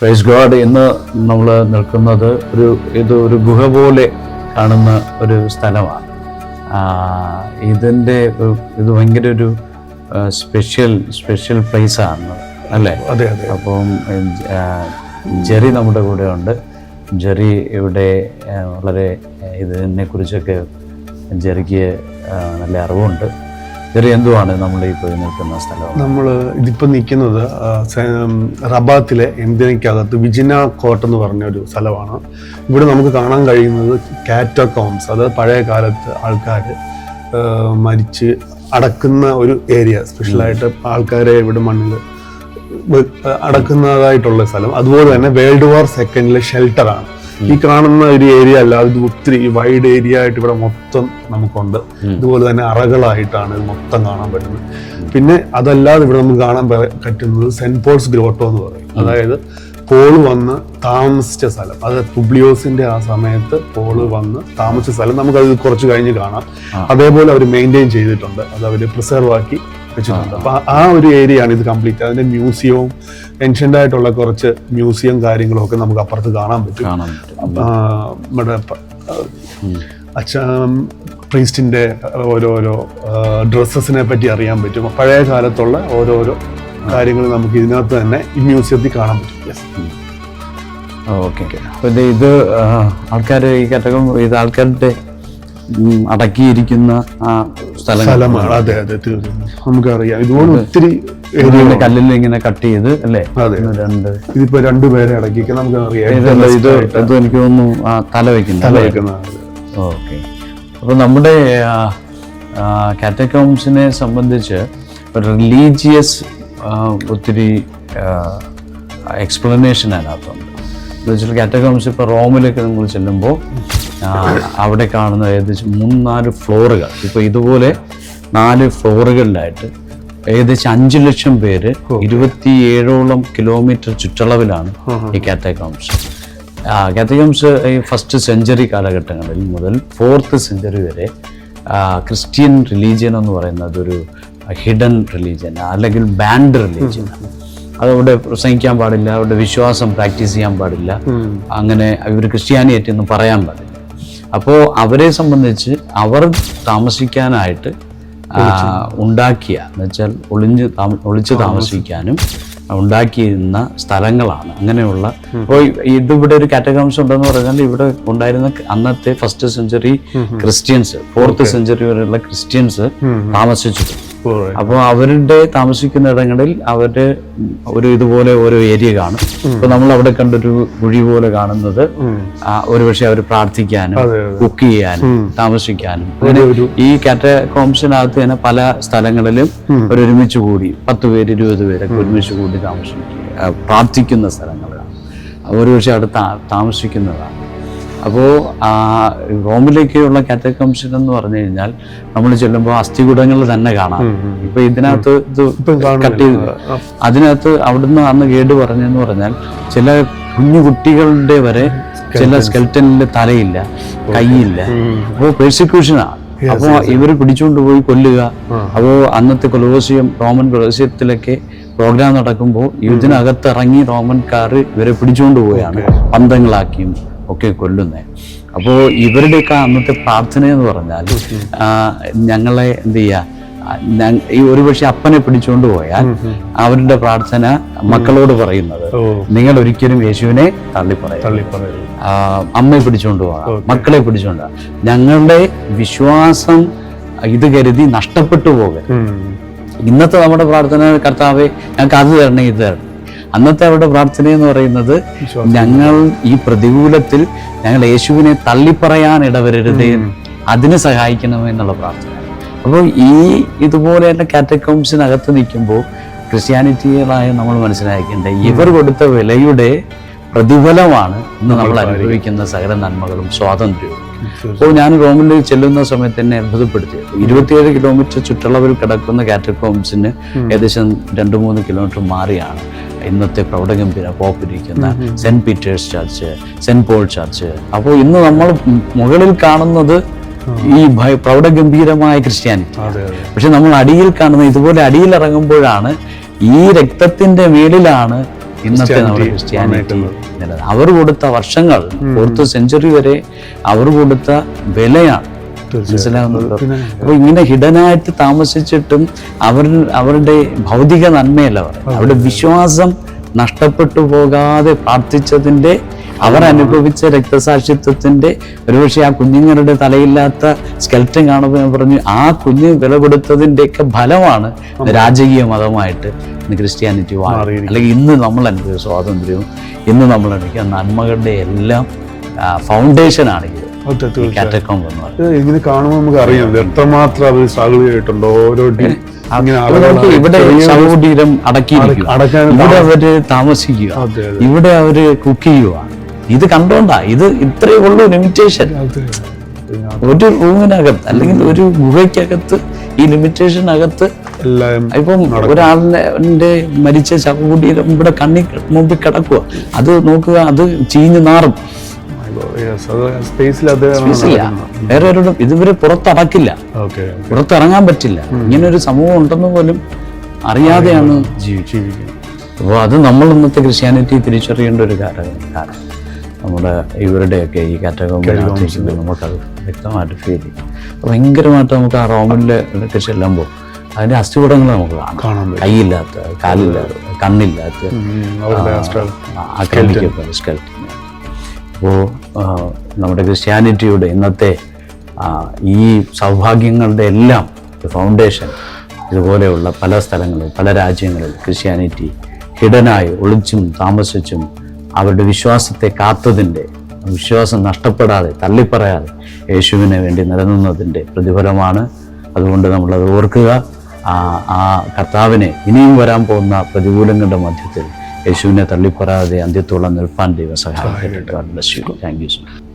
Praise God. ഇന്ന് നമ്മൾ നിൽക്കുന്നത് ഒരു ഗുഹ പോലെ കാണുന്ന ഒരു സ്ഥലമാണ്. ഇത് ഭയങ്കര ഒരു സ്പെഷ്യൽ പ്ലേസാണ് അല്ലേ? അതെ അതെ. അപ്പം ജെറി നമ്മുടെ കൂടെ ഉണ്ട്. ജെറി ഇവിടെ വളരെ ഇതിനെ കുറിച്ചൊക്കെ ജെറിക്ക് നല്ല അറിവുണ്ട്. ജെറി, എന്തുവാണ് നമ്മൾ ഈ പോയി നിൽക്കുന്ന സ്ഥലം? നമ്മൾ ഇതിപ്പോൾ നിൽക്കുന്നത് റബാത്തിലെ എംദിനയ്ക്കകത്ത് വിജിന കോട്ട് എന്ന് പറഞ്ഞ ഒരു സ്ഥലമാണ്. ഇവിടെ നമുക്ക് കാണാൻ കഴിയുന്നത് കാറ്റക്കോംസ്, അതായത് പഴയ കാലത്ത് ആൾക്കാർ മരിച്ച് അടക്കുന്ന ഒരു ഏരിയ. സ്പെഷ്യലായിട്ട് ആൾക്കാരെ ഇവിടെ മണ്ണിൽ അടക്കുന്നതായിട്ടുള്ള സ്ഥലം. അതുപോലെ തന്നെ വേൾഡ് വാർ സെക്കൻഡിലെ ഷെൽട്ടറാണ് ഈ കാണുന്ന ഒരു ഏരിയ. അല്ല, ഇത് ഒത്തിരി വൈഡ് ഏരിയ ആയിട്ട് ഇവിടെ മൊത്തം നമുക്കുണ്ട്. ഇതുപോലെ തന്നെ അറകളായിട്ടാണ് ഇത് മൊത്തം കാണാൻ പറ്റുന്നത്. പിന്നെ അതല്ലാതെ ഇവിടെ നമുക്ക് കാണാൻ പറ്റുന്നത് സെന്റ് പോൾസ് ഗ്രോട്ടോ എന്ന് പറയും. അതായത് പോള് വന്ന് താമസിച്ച സ്ഥലം. അത് പുബ്ലിയോസിന്റെ ആ സമയത്ത് പോള് വന്ന് താമസിച്ച സ്ഥലം നമുക്കത് കുറച്ച് കഴിഞ്ഞ് കാണാം. അതേപോലെ അവർ മെയിൻറ്റെയിൻ ചെയ്തിട്ടുണ്ട്, അത് അവർ പ്രിസർവ് ആക്കി വെച്ചിട്ടുണ്ട്. അപ്പൊ ആ ഒരു ഏരിയ ആണ് ഇത് കംപ്ലീറ്റ്. അതിന്റെ മ്യൂസിയവും ഏൻഷ്യന്റ് ആയിട്ടുള്ള കുറച്ച് മ്യൂസിയം കാര്യങ്ങളും ഒക്കെ നമുക്ക് അപ്പുറത്ത് കാണാൻ പറ്റും. നമ്മുടെ പ്രീസ്റ്റിന്റെ ഓരോരോ ഡ്രസ്സസിനെ പറ്റി അറിയാൻ പറ്റും. പഴയ കാലത്തുള്ള ഓരോരോ കാര്യങ്ങൾ നമുക്ക് ഇതിനകത്ത് തന്നെ ഈ മ്യൂസിയത്തിൽ കാണാൻ പറ്റും. ഓക്കെ. അപ്പൊ ഇത് ആൾക്കാരുടെ അടക്കിയിരിക്കുന്ന സ്ഥലമാണ്. അതെ അതെ, തീർച്ചയായും നമുക്കറിയാം. ഇതുപോലെ ഒത്തിരി കല്ലിൽ ഇങ്ങനെ കട്ട് ചെയ്ത് അല്ലേ? ഇതിപ്പോ രണ്ടുപേരെ അടക്കിക്കാൻ നമുക്കറിയാം. ഇത് എനിക്ക് തോന്നുന്നു തല വെക്കുന്ന. ഓക്കെ. അപ്പൊ നമ്മുടെ കാറ്റക്കോംസിനെ സംബന്ധിച്ച് റിലീജിയസ് ഒത്തിരി എക്സ്പ്ലനേഷൻ അതിനകത്തുണ്ട്. കാറ്റക്കോംസ് ഇപ്പോൾ റോമിലേക്ക് നമ്മൾ ചെല്ലുമ്പോൾ അവിടെ കാണുന്ന ഏകദേശം 3-4 ഫ്ലോറുകൾ, ഇപ്പോൾ ഇതുപോലെ 4 ഫ്ലോറുകളിലായിട്ട് ഏകദേശം 5 ലക്ഷം പേര് 27ഓളം കിലോമീറ്റർ ചുറ്റളവിലാണ് ഈ കാറ്റക്കോംസ്. കാറ്റക്കോംസ് ഈ 1st സെഞ്ചുറി കാലഘട്ടങ്ങളിൽ മുതൽ 4th സെഞ്ചുറി വരെ ക്രിസ്ത്യൻ റിലീജിയൻ എന്ന് പറയുന്നത് ഒരു ഹിഡൻ റിലീജിയൻ അല്ലെങ്കിൽ ബാൻഡ് റിലീജിയനാണ്. അതവിടെ പ്രസംഗിക്കാൻ പാടില്ല, അവരുടെ വിശ്വാസം പ്രാക്ടീസ് ചെയ്യാൻ പാടില്ല, അങ്ങനെ ഇവർ ക്രിസ്ത്യാനിറ്റി ഒന്നും പറയാൻ പാടില്ല. അപ്പോൾ അവരെ സംബന്ധിച്ച് അവർ താമസിക്കാനായിട്ട് ഉണ്ടാക്കിയ എന്ന് വെച്ചാൽ ഒളിച്ച് താമസിക്കാനും ഉണ്ടാക്കിയിരുന്ന സ്ഥലങ്ങളാണ് അങ്ങനെയുള്ള. അപ്പോൾ ഇതിവിടെ ഒരു കാറ്റക്കോംസ് ഉണ്ടെന്ന് പറഞ്ഞാൽ ഇവിടെ ഉണ്ടായിരുന്ന അന്നത്തെ 1st century Christians, 4th century വരെയുള്ള ക്രിസ്ത്യൻസ് താമസിച്ചു. അപ്പോൾ അവരുടെ താമസിക്കുന്ന ഇടങ്ങളിൽ അവരുടെ ഇതുപോലെ ഓരോ ഏരിയ കാണും. ഇപ്പൊ നമ്മൾ അവിടെ കണ്ടൊരു കുഴി പോലെ കാണുന്നത് ഒരുപക്ഷെ അവർ പ്രാർത്ഥിക്കാനും കുക്ക് ചെയ്യാനും താമസിക്കാനും ഈ കാറ്റക്കോംസിനകത്ത് തന്നെ പല സ്ഥലങ്ങളിലും ഒരുമിച്ച് കൂടി 10 പേര് 20 പേരൊക്കെ ഒരുമിച്ച് കൂടി താമസിക്കുക, പ്രാർത്ഥിക്കുന്ന സ്ഥലങ്ങളാണ്. ഒരുപക്ഷെ അവിടെ താമസിക്കുന്നതാണ്. അപ്പോൾ റോമിലേക്കുള്ള കാറ്റക്കോംസ് എന്ന് പറഞ്ഞു കഴിഞ്ഞാൽ നമ്മൾ ചെല്ലുമ്പോൾ അസ്ഥികൂടങ്ങൾ തന്നെ കാണാം. ഇപ്പൊ ഇതിനകത്ത് കട്ട് ചെയ്ത് അതിനകത്ത് അവിടുന്ന് അന്ന് ഗൈഡ് പറഞ്ഞെന്ന് പറഞ്ഞാൽ ചില കുഞ്ഞു കുട്ടികളുടെ വരെ ചില സ്കെൽറ്റനിൽ തലയില്ല, കൈയില്ല. അപ്പോൾ പെർസിക്യൂഷനാണ്. അപ്പോൾ ഇവർ പിടിച്ചുകൊണ്ട് പോയി കൊല്ലുക. അപ്പോൾ അന്നത്തെ റോമൻ കൊലോസിയത്തിലൊക്കെ പ്രോഗ്രാം നടക്കുമ്പോൾ ഇതിനകത്ത് ഇറങ്ങി റോമൻകാർ ഇവരെ പിടിച്ചുകൊണ്ട് പോയാണ് പന്തങ്ങളാക്കിയും ഒക്കെ കൊല്ലുന്നത്. അപ്പോൾ ഇവരുടെയൊക്കെ അന്നത്തെ പ്രാർത്ഥന എന്ന് പറഞ്ഞാൽ ഞങ്ങളെ എന്ത് ചെയ്യുക, ഈ ഒരുപക്ഷെ അപ്പനെ പിടിച്ചുകൊണ്ട് പോയാൽ അവരുടെ പ്രാർത്ഥന മക്കളോട് പറയുന്നത് നിങ്ങൾ ഒരിക്കലും യേശുവിനെ തള്ളിപ്പറയും, അമ്മയെ പിടിച്ചുകൊണ്ട് പോകാം, മക്കളെ പിടിച്ചുകൊണ്ട് പോകാം, ഞങ്ങളുടെ വിശ്വാസം ഇത് കരുതി നഷ്ടപ്പെട്ടു പോകരുത്. ഇന്നത്തെ നമ്മുടെ പ്രാർത്ഥന കർത്താവേ ഞങ്ങൾക്ക് അത് തരണം, ഇത് തരണം. അന്നത്തെ അവരുടെ പ്രാർത്ഥന എന്ന് പറയുന്നത് ഞങ്ങൾ ഈ പ്രതികൂലത്തിൽ ഞങ്ങൾ യേശുവിനെ തള്ളിപ്പറയാൻ ഇടവരരുത്, അതിന് സഹായിക്കണമെന്നുള്ള പ്രാർത്ഥന. അപ്പോൾ ഇതുപോലെ തന്നെ കാറ്റക്കോംസിനകത്ത് നിൽക്കുമ്പോൾ ക്രിസ്ത്യാനിറ്റികളായ നമ്മൾ മനസ്സിലാക്കേണ്ടത് ഇവർ കൊടുത്ത വിലയുടെ പ്രതിഫലമാണ് ഇന്ന് നമ്മൾ അനുഭവിക്കുന്ന സകല നന്മകളും സ്വാതന്ത്ര്യവും. അപ്പോൾ ഞാൻ റോമിൽ ചെല്ലുന്ന സമയത്ത് എന്നെ അത്ഭുതപ്പെടുത്തിയത് 27 കിലോമീറ്റർ ചുറ്റളവിൽ കിടക്കുന്ന കാറ്റക്കോംസിന് ഏകദേശം 2-3 കിലോമീറ്റർ മാറിയാണ് ഇന്നത്തെ പ്രൗഢഗംഭീര പോപ്പിരിക്കുന്ന Saint Peter's Church, Saint Paul Church. അപ്പോൾ ഇന്ന് നമ്മൾ മുകളിൽ കാണുന്നത് ഈ പ്രൗഢഗംഭീരമായ ക്രിസ്ത്യാനിറ്റി. പക്ഷെ നമ്മൾ അടിയിൽ കാണുന്ന ഇതുപോലെ അടിയിൽ ഇറങ്ങുമ്പോഴാണ് ഈ രക്തത്തിന്റെ മേളിലാണ് ഇന്നത്തെ നമ്മുടെ ക്രിസ്ത്യാനിറ്റി നിലനിൽക്കുന്നത്. അവർ കൊടുത്ത വർഷങ്ങൾ 4th സെഞ്ചുറി വരെ അവർ കൊടുത്ത വിലയാണ് മനസ്സിലാവുന്നുണ്ടോ. അപ്പൊ ഇങ്ങനെ ഹിഡനായിട്ട് താമസിച്ചിട്ടും അവരുടെ ഭൗതിക നന്മയല്ല പറയുന്നത്, അവരുടെ വിശ്വാസം നഷ്ടപ്പെട്ടു പോകാതെ പ്രാർത്ഥിച്ചതിന്റെ, അവർ അനുഭവിച്ച രക്തസാക്ഷിത്വത്തിന്റെ, ഒരുപക്ഷെ ആ കുഞ്ഞുങ്ങളുടെ തലയില്ലാത്ത സ്കെൽറ്റൻ കാണുമ്പോൾ ഞാൻ പറഞ്ഞു ആ കുഞ്ഞ് വില കൊടുത്തതിൻ്റെയൊക്കെ ഫലമാണ് രാജകീയ മതമായിട്ട് ഇന്ന് ക്രിസ്ത്യാനിറ്റി മാറി. അല്ലെങ്കിൽ ഇന്ന് നമ്മൾ അനുഭവിച്ച സ്വാതന്ത്ര്യവും ഇന്ന് നമ്മൾ അനുഭവിക്കുന്ന നന്മകളുടെ എല്ലാം ഫൗണ്ടേഷനാണ് ഇത് കാറ്റക്കോംബ് എന്ന് പറയുന്നത്. ഇങ്ങനെ കാണുമ്പോൾ നമുക്ക് അറിയാം എത്രമാത്രം അവർ സ്ട്രഗിൾ ചെയ്തിട്ടുണ്ടോ. ഓരോ ഇവിടെ ശവകുടീരം അടക്കിയിരിക്കുക, ഇവിടെ അവര് താമസിക്കുക, ഇവിടെ അവര് കുക്ക് ചെയ്യുകയാണ്. ഇത് കണ്ടോണ്ടാ, ഇത് ഇത്രയേ ഉള്ളൂ ലിമിറ്റേഷൻ. ഒരു റൂമിനകത്ത് അല്ലെങ്കിൽ ഒരു ഗുഹയ്ക്കകത്ത് ഈ ലിമിറ്റേഷനകത്ത് ഇപ്പം ഒരാളിന്റെ മരിച്ച ശവകുടീരം ഇവിടെ കണ്ണി മുമ്പിൽ കിടക്കുക, അത് നോക്കുക, അത് ചീഞ്ഞ് നാറും. വേറെ ഒരു ഇതുവരെ പുറത്തടക്കില്ല, പുറത്തിറങ്ങാൻ പറ്റില്ല. ഇങ്ങനെ ഒരു സമൂഹം ഉണ്ടെന്ന് പോലും അറിയാതെയാണ് ജീവിക്കുന്നത്. അപ്പോൾ അത് നമ്മൾ ഇന്നത്തെ ക്രിസ്ത്യാനിറ്റി തിരിച്ചറിയേണ്ട ഒരു കാരണം നമ്മുടെ ഇവരുടെയൊക്കെ ഈ കാറ്റഗോംബിനകത്ത് നമുക്കത് വ്യക്തമായിട്ട് ഫീൽ ചെയ്യും. ഭയങ്കരമായിട്ട് നമുക്ക് ആ റോമിലൊക്കെ ചെല്ലുമ്പോൾ അതിന്റെ അസ്ഥികൂടങ്ങൾ നമുക്ക് കാണാം. കൈയില്ലാത്ത, കാലില്ലാത്ത, കണ്ണില്ലാത്ത, ആക്രമിക്കപ്പെട്ട സ്കെൽറ്റൻ. അപ്പോൾ നമ്മുടെ ക്രിസ്ത്യാനിറ്റിയുടെ ഇന്നത്തെ ഈ സൗഭാഗ്യങ്ങളുടെ എല്ലാം ഫൗണ്ടേഷൻ ഇതുപോലെയുള്ള പല സ്ഥലങ്ങളിൽ, പല രാജ്യങ്ങളിൽ ക്രിസ്ത്യാനിറ്റി ഹിഡനായി ഒളിച്ചും താമസിച്ചും അവരുടെ വിശ്വാസത്തെ കാത്തതിൻ്റെ, വിശ്വാസം നഷ്ടപ്പെടാതെ തള്ളിപ്പറയാതെ യേശുവിനെ വേണ്ടി നിലനിന്നതിൻ്റെ പ്രതിഫലമാണ്. അതുകൊണ്ട് നമ്മളത് ഓർക്കുക. ആ കർത്താവിനെ ഇനിയും വരാൻ പോകുന്ന പ്രതികൂലങ്ങളുടെ മധ്യത്തിൽ യേശുവിനെ തള്ളിപ്പറയാതെ അന്ത്യത്തോളം നിൽപ്പാൻ ദൈവം സഹായിക്കട്ടെ. Thank you so much.